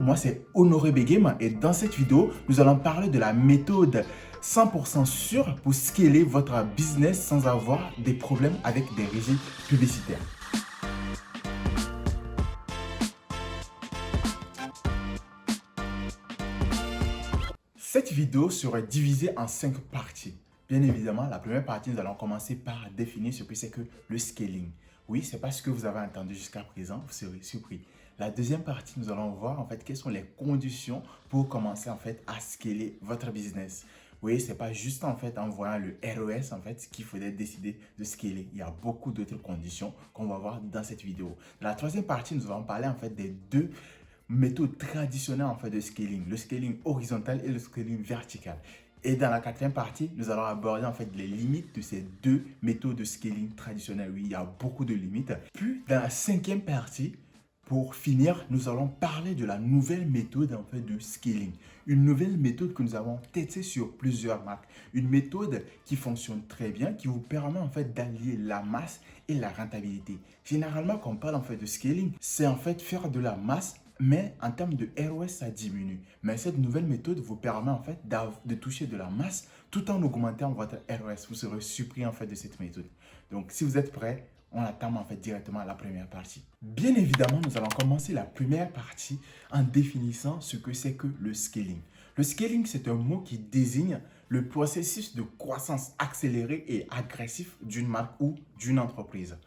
moi c'est Honoré Begem et dans cette vidéo, nous allons parler de la méthode 100% sûre pour scaler votre business sans avoir des problèmes avec des régies publicitaires. Cette vidéo sera divisée en 5 parties. Bien évidemment, la première partie, nous allons commencer par définir ce que c'est que le scaling. Oui, c'est pas ce que vous avez entendu jusqu'à présent, vous serez surpris. La deuxième partie, nous allons voir en fait quelles sont les conditions pour commencer en fait à scaler votre business. Oui, c'est pas juste en fait en voyant le ROS en fait qu'il faudrait décider de scaler. Il y a beaucoup d'autres conditions qu'on va voir dans cette vidéo. Dans la troisième partie, nous allons parler en fait des deux méthode traditionnelle en fait de scaling, le scaling horizontal et le scaling vertical. Et dans la quatrième partie, nous allons aborder en fait les limites de ces deux méthodes de scaling traditionnelles. Oui, il y a beaucoup de limites. Puis dans la cinquième partie, pour finir, nous allons parler de la nouvelle méthode en fait de scaling. Une nouvelle méthode que nous avons testée sur plusieurs marques. Une méthode qui fonctionne très bien, qui vous permet en fait d'allier la masse et la rentabilité. Généralement, quand on parle en fait de scaling, c'est en fait faire de la masse, mais en termes de ROS, ça diminue. Mais cette nouvelle méthode vous permet en fait de toucher de la masse tout en augmentant votre ROS. Vous serez surpris en fait de cette méthode. Donc, si vous êtes prêts, on attend en fait directement à la première partie. Bien évidemment, nous allons commencer la première partie en définissant ce que c'est que le scaling. Le scaling, c'est un mot qui désigne le processus de croissance accélérée et agressif d'une marque ou d'une entreprise.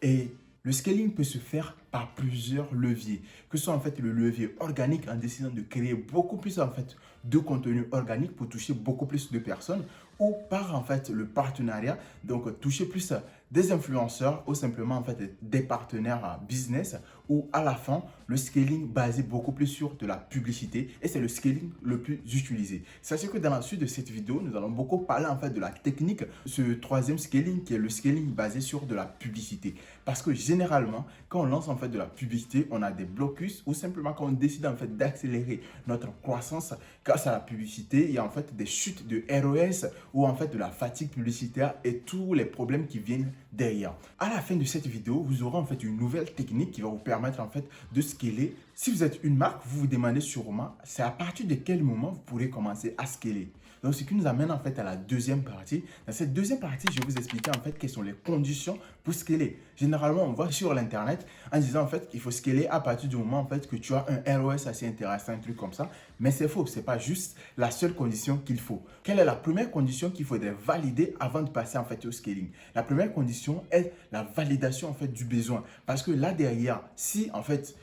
Et le scaling peut se faire par plusieurs leviers, que ce soit en fait le levier organique en décidant de créer beaucoup plus en fait de contenu organique pour toucher beaucoup plus de personnes, ou par en fait le partenariat, donc toucher plus des influenceurs ou simplement en fait des partenaires business, ou à la fin le scaling basé beaucoup plus sur de la publicité, et c'est le scaling le plus utilisé. Sachez que dans la suite de cette vidéo, nous allons beaucoup parler en fait de la technique, ce troisième scaling qui est le scaling basé sur de la publicité, parce que généralement quand on lance en fait de la publicité, on a des blocus, ou simplement quand on décide en fait d'accélérer notre croissance grâce à la publicité, il y a en fait des chutes de ROS ou en fait de la fatigue publicitaire et tous les problèmes qui viennent derrière. À la fin de cette vidéo, vous aurez en fait une nouvelle technique qui va vous permettre en fait de scaler. Si vous êtes une marque, vous vous demandez sûrement, c'est à partir de quel moment vous pourrez commencer à scaler. Donc, ce qui nous amène en fait à la deuxième partie. Dans cette deuxième partie, je vais vous expliquer en fait quelles sont les conditions pour scaler. Généralement, on voit sur l'internet en disant en fait qu'il faut scaler à partir du moment en fait que tu as un ROS assez intéressant, un truc comme ça. Mais c'est faux, c'est pas juste la seule condition qu'il faut. Quelle est la première condition qu'il faudrait valider avant de passer en fait au scaling? La première condition est la validation en fait du besoin. Parce que là derrière, si en fait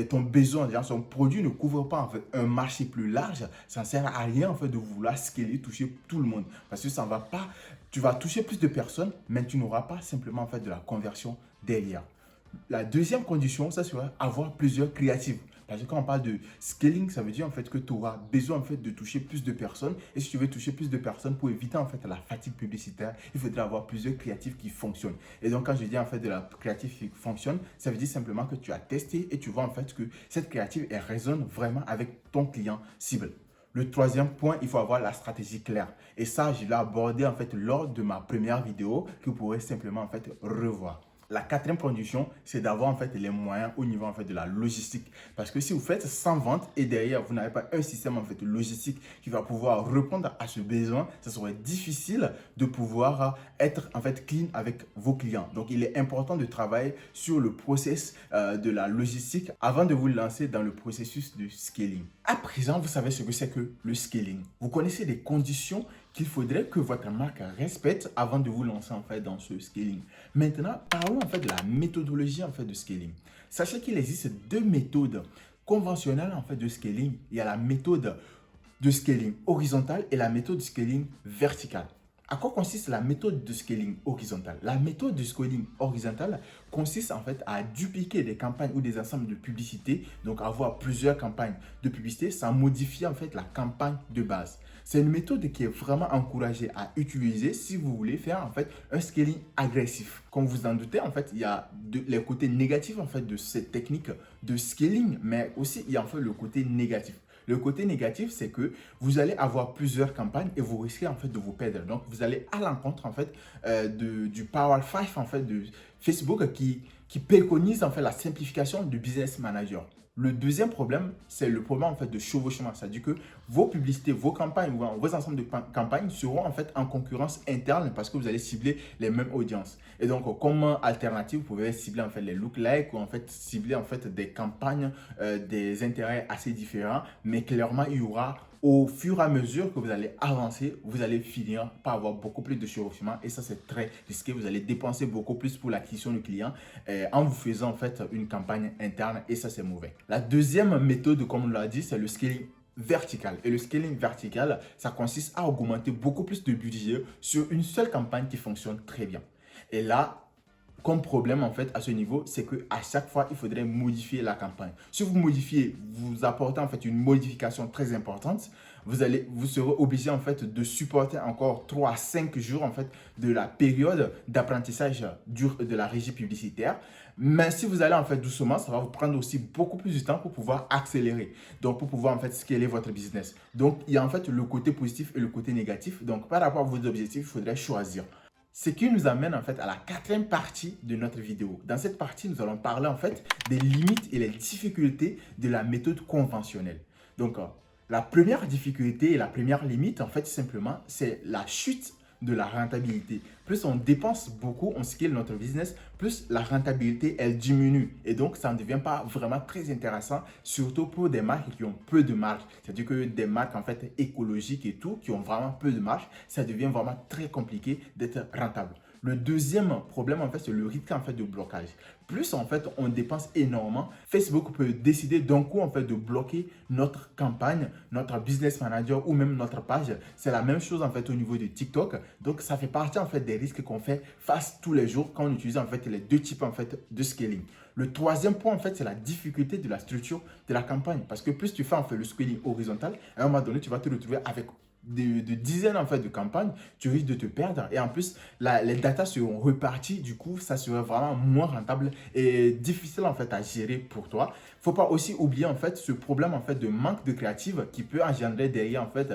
ton besoin, son produit ne couvre pas en fait un marché plus large, ça ne sert à rien en fait de vouloir scaler, toucher tout le monde, parce que ça ne va pas, tu vas toucher plus de personnes, mais tu n'auras pas simplement en fait de la conversion derrière. La deuxième condition, ça sera avoir plusieurs créatives. Parce que quand on parle de scaling, ça veut dire en fait que tu auras besoin en fait de toucher plus de personnes. Et si tu veux toucher plus de personnes pour éviter en fait la fatigue publicitaire, il faudrait avoir plusieurs créatifs qui fonctionnent. Et donc quand je dis en fait de la créative qui fonctionne, ça veut dire simplement que tu as testé et tu vois en fait que cette créative elle résonne vraiment avec ton client cible. Le troisième point, il faut avoir la stratégie claire. Et ça, je l'ai abordé en fait lors de ma première vidéo que vous pourrez simplement en fait revoir. La quatrième condition, c'est d'avoir en fait les moyens au niveau en fait de la logistique. Parce que si vous faites sans vente et derrière vous n'avez pas un système en fait logistique qui va pouvoir répondre à ce besoin, ça serait difficile de pouvoir être en fait clean avec vos clients. Donc il est important de travailler sur le process de la logistique avant de vous lancer dans le processus de scaling. À présent, vous savez ce que c'est que le scaling. Vous connaissez les conditions qu'il faudrait que votre marque respecte avant de vous lancer en fait dans ce scaling. Maintenant, parlons en fait de la méthodologie en fait de scaling. Sachez qu'il existe deux méthodes conventionnelles en fait de scaling. Il y a la méthode de scaling horizontale et la méthode de scaling verticale. À quoi consiste la méthode de scaling horizontale? La méthode de scaling horizontale consiste en fait à dupliquer des campagnes ou des ensembles de publicité, donc avoir plusieurs campagnes de publicité sans modifier en fait la campagne de base. C'est une méthode qui est vraiment encouragée à utiliser si vous voulez faire en fait un scaling agressif. Comme vous en doutez, en fait, il y a les côtés négatifs en fait de cette technique de scaling, mais aussi il y a en fait le côté négatif. Le côté négatif, c'est que vous allez avoir plusieurs campagnes et vous risquez en fait de vous perdre. Donc, vous allez à l'encontre en fait du Power 5 en fait de Facebook qui préconise en fait la simplification du Business Manager. Le deuxième problème, c'est le problème en fait de chevauchement. C'est-à-dire que vos publicités, vos campagnes, vos ensembles de campagnes seront en fait en concurrence interne parce que vous allez cibler les mêmes audiences. Et donc, comme alternative, vous pouvez cibler en fait les lookalikes ou en fait cibler en fait des campagnes, des intérêts assez différents. Mais clairement, il y aura au fur et à mesure que vous allez avancer, vous allez finir par avoir beaucoup plus de chevauchement et ça c'est très risqué. Vous allez dépenser beaucoup plus pour l'acquisition du client en vous faisant en fait une campagne interne et ça c'est mauvais. La deuxième méthode, comme on l'a dit, c'est le scaling vertical. Et le scaling vertical, ça consiste à augmenter beaucoup plus de budget sur une seule campagne qui fonctionne très bien. Et là, comme problème en fait à ce niveau, c'est que à chaque fois, il faudrait modifier la campagne. Si vous modifiez, vous apportez en fait une modification très importante, vous serez obligé en fait de supporter encore 3 à 5 jours en fait de la période d'apprentissage de la régie publicitaire. Mais si vous allez en fait doucement, ça va vous prendre aussi beaucoup plus de temps pour pouvoir accélérer. Donc pour pouvoir en fait scaler votre business. Donc il y a en fait le côté positif et le côté négatif. Donc par rapport à vos objectifs, il faudrait choisir. Ce qui nous amène en fait à la quatrième partie de notre vidéo. Dans cette partie, nous allons parler en fait des limites et les difficultés de la méthode conventionnelle. Donc, la première difficulté et la première limite, en fait, simplement, c'est la chute de la rentabilité. Plus on dépense beaucoup, on scale notre business, plus la rentabilité, elle diminue. Et donc, ça ne devient pas vraiment très intéressant, surtout pour des marques qui ont peu de marge. C'est-à-dire que des marques en fait écologiques et tout, qui ont vraiment peu de marge, ça devient vraiment très compliqué d'être rentable. Le deuxième problème, en fait, c'est le risque en fait, de blocage. Plus en fait, on dépense énormément, Facebook peut décider d'un coup en fait, de bloquer notre campagne, notre business manager ou même notre page. C'est la même chose en fait au niveau de TikTok. Donc, ça fait partie en fait des risques qu'on fait face tous les jours quand on utilise en fait les deux types en fait de scaling. Le troisième point en fait, c'est la difficulté de la structure de la campagne. Parce que plus tu fais en fait le scaling horizontal, à un moment donné, tu vas te retrouver avec de dizaines en fait de campagnes, tu risques de te perdre et en plus les datas seront reparties, du coup ça serait vraiment moins rentable et difficile en fait à gérer pour toi. Faut pas aussi oublier en fait ce problème en fait de manque de créative qui peut engendrer derrière en fait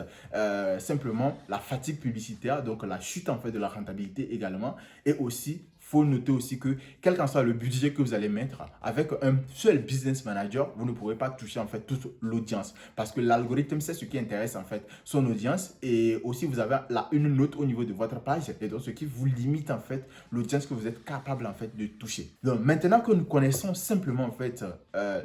simplement la fatigue publicitaire, donc la chute en fait de la rentabilité également et aussi faut noter aussi que quel qu'en soit le budget que vous allez mettre, avec un seul business manager, vous ne pourrez pas toucher en fait toute l'audience. Parce que l'algorithme, c'est ce qui intéresse en fait son audience. Et aussi, vous avez une note au niveau de votre page. Et donc, ce qui vous limite en fait l'audience que vous êtes capable en fait de toucher. Donc, maintenant que nous connaissons simplement en fait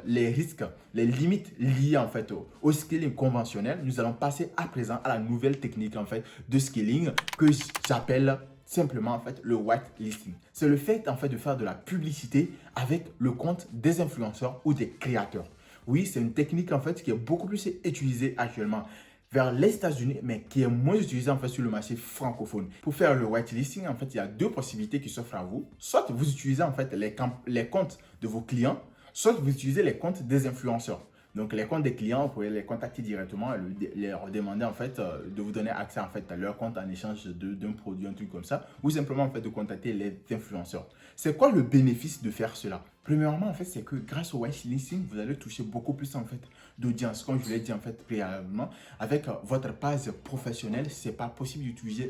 les risques, les limites liées en fait au scaling conventionnel, nous allons passer à présent à la nouvelle technique en fait de scaling que j'appelle simplement en fait le whitelisting. C'est le fait en fait de faire de la publicité avec le compte des influenceurs ou des créateurs. Oui, c'est une technique en fait qui est beaucoup plus utilisée actuellement vers les États-Unis, mais qui est moins utilisée en fait sur le marché francophone. Pour faire le whitelisting, en fait, il y a deux possibilités qui s'offrent à vous. Soit vous utilisez en fait les comptes de vos clients, soit vous utilisez les comptes des influenceurs. Donc, les comptes des clients, vous pouvez les contacter directement et leur demander en fait de vous donner accès en fait à leur compte en échange d'un produit, un truc comme ça, ou simplement en fait de contacter les influenceurs. C'est quoi le bénéfice de faire cela? Premièrement, en fait, c'est que grâce au whitelisting, vous allez toucher beaucoup plus en fait d'audience. Comme je vous l'ai dit en fait préalablement, avec votre page professionnelle, c'est pas possible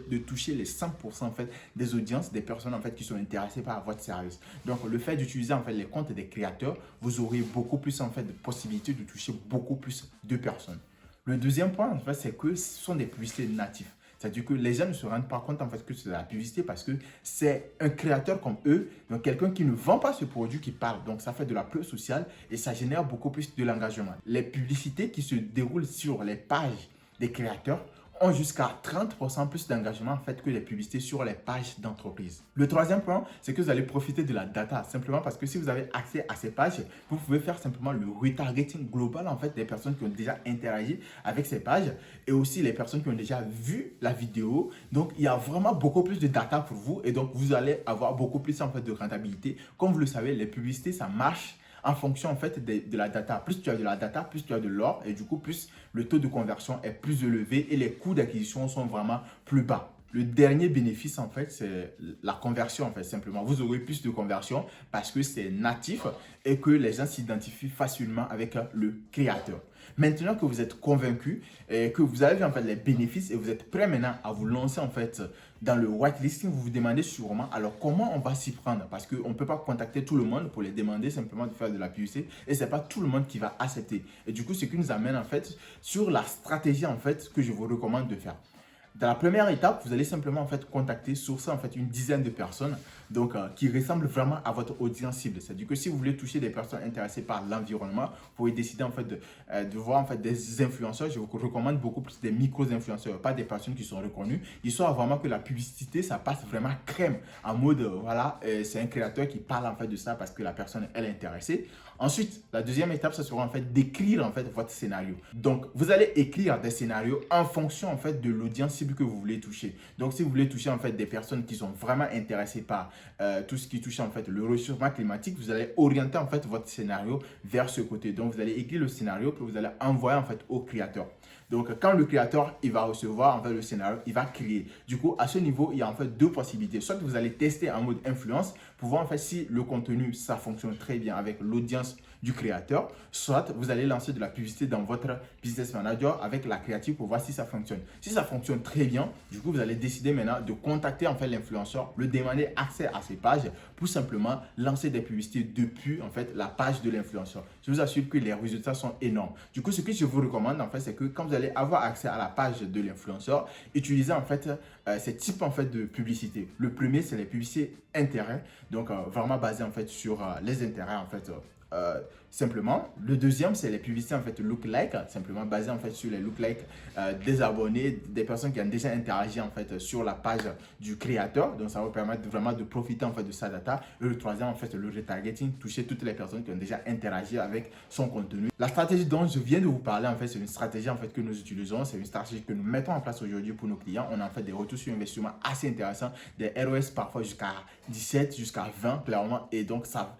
de toucher les 100% en fait des audiences, des personnes en fait qui sont intéressées par votre service. Donc, le fait d'utiliser en fait les comptes des créateurs, vous aurez beaucoup plus en fait de possibilités de toucher beaucoup plus de personnes. Le deuxième point, en fait, c'est que ce sont des publicités natives. C'est-à-dire que les gens ne se rendent pas compte en fait que c'est de la publicité parce que c'est un créateur comme eux, donc quelqu'un qui ne vend pas ce produit qui parle. Donc ça fait de la preuve sociale et ça génère beaucoup plus de l'engagement. Les publicités qui se déroulent sur les pages des créateurs ont jusqu'à 30% plus d'engagement en fait que les publicités sur les pages d'entreprise. Le troisième point, c'est que vous allez profiter de la data simplement parce que si vous avez accès à ces pages, vous pouvez faire simplement le retargeting global en fait des personnes qui ont déjà interagi avec ces pages et aussi les personnes qui ont déjà vu la vidéo. Donc, il y a vraiment beaucoup plus de data pour vous et donc vous allez avoir beaucoup plus en fait de rentabilité. Comme vous le savez, les publicités, ça marche en fonction en fait de la data. Plus tu as de la data, plus tu as de l'or et du coup, plus le taux de conversion est plus élevé et les coûts d'acquisition sont vraiment plus bas. Le dernier bénéfice, en fait, c'est la conversion, en fait, simplement. Vous aurez plus de conversion parce que c'est natif et que les gens s'identifient facilement avec le créateur. Maintenant que vous êtes convaincu et que vous avez vu en fait les bénéfices et vous êtes prêt maintenant à vous lancer en fait dans le whitelisting, vous vous demandez sûrement alors comment on va s'y prendre parce qu'on ne peut pas contacter tout le monde pour les demander simplement de faire de la publicité et ce n'est pas tout le monde qui va accepter. Et du coup, ce qui nous amène en fait sur la stratégie en fait que je vous recommande de faire. Dans la première étape, vous allez simplement en fait contacter, sourcer en fait une dizaine de personnes donc, qui ressemblent vraiment à votre audience cible. C'est-à-dire que si vous voulez toucher des personnes intéressées par l'environnement, vous pouvez décider en fait de voir en fait des influenceurs. Je vous recommande beaucoup plus des micro-influenceurs, pas des personnes qui sont reconnues, histoire vraiment que la publicité, ça passe vraiment crème en mode voilà, c'est un créateur qui parle en fait de ça parce que la personne elle est intéressée. Ensuite, la deuxième étape, ça sera en fait d'écrire en fait votre scénario. Donc, vous allez écrire des scénarios en fonction en fait de l'audience cible que vous voulez toucher. Donc, si vous voulez toucher en fait des personnes qui sont vraiment intéressées par tout ce qui touche en fait le réchauffement climatique, vous allez orienter en fait votre scénario vers ce côté. Donc, vous allez écrire le scénario que vous allez envoyer en fait au créateur. Donc, quand le créateur il va recevoir en fait le scénario, il va créer. Du coup, à ce niveau, il y a en fait deux possibilités. Soit que vous allez tester en mode influence pour voir en fait si le contenu ça fonctionne très bien avec l'audience du créateur, soit vous allez lancer de la publicité dans votre business manager avec la créative pour voir si ça fonctionne. Si ça fonctionne très bien, du coup, vous allez décider maintenant de contacter en fait l'influenceur, lui demander accès à ses pages pour simplement lancer des publicités depuis en fait la page de l'influenceur. Je vous assure que les résultats sont énormes. Du coup, ce que je vous recommande en fait, c'est que quand vous allez avoir accès à la page de l'influenceur, utilisez en fait ces types en fait de publicité. Le premier, c'est les publicités intérêts, donc vraiment basé en fait sur les intérêts en fait. Simplement. Le deuxième, c'est les publicités en fait look-like, simplement basées en fait sur les look-like des abonnés, des personnes qui ont déjà interagi en fait sur la page du créateur. Donc, ça va vous permettre vraiment de profiter en fait de sa data. Et le troisième, en fait, le retargeting, toucher toutes les personnes qui ont déjà interagi avec son contenu. La stratégie dont je viens de vous parler, en fait, c'est une stratégie en fait que nous utilisons. C'est une stratégie que nous mettons en place aujourd'hui pour nos clients. On a en fait des retours sur investissement assez intéressants, des ROS parfois jusqu'à 17, jusqu'à 20 clairement. Et donc, ça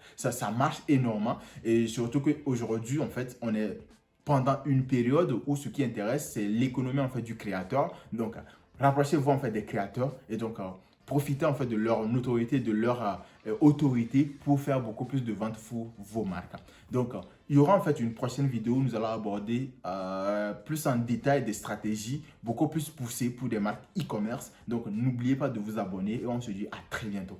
marche énormément. Et surtout qu'aujourd'hui, en fait, on est pendant une période où ce qui intéresse, c'est l'économie en fait du créateur. Donc, rapprochez-vous en fait des créateurs et donc profitez en fait de leur notoriété, de leur autorité pour faire beaucoup plus de ventes pour vos marques. Donc, il y aura en fait une prochaine vidéo où nous allons aborder plus en détail des stratégies beaucoup plus poussées pour des marques e-commerce. Donc, n'oubliez pas de vous abonner et on se dit à très bientôt.